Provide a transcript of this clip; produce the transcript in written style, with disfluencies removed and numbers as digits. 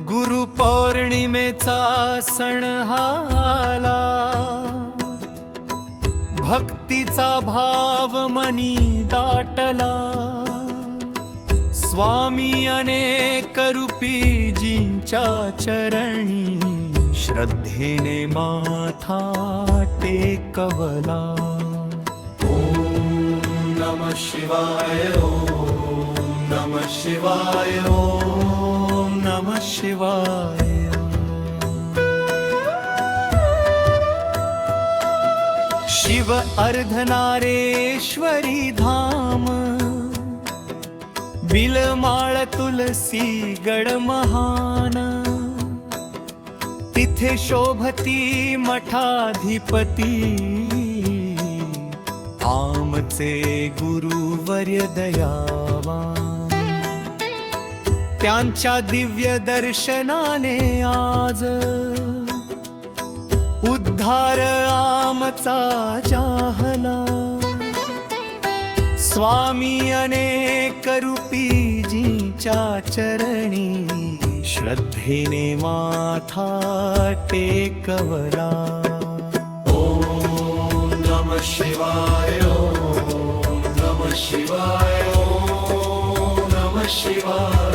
गुरु पौर्णिमेचा सण हा आला, भक्तीचा भाव मनी दाटला। स्वामी अनेक रूपीजींच्या चरणी श्रद्धेने माथा टेकवला। ओम नमः शिवाय, ओम नमः शिवाय, ओम नमः शिवाय। शिव अर्धनारेश्वरी धाम, बिलमाळ तुलसी गड महान। तिथे शोभती मठाधिपती, आमचे गुरुवर्य दयावान। त्यांच्या दिव्य दर्शनाने आज उद्धार आमचा जाहला। स्वामी अनेक रूपीजींच्या चरणी श्रद्धेने माथा टेकवला। ओम नमः शिवाय, ओम नमः शिवाय, ओम नमः शिवाय।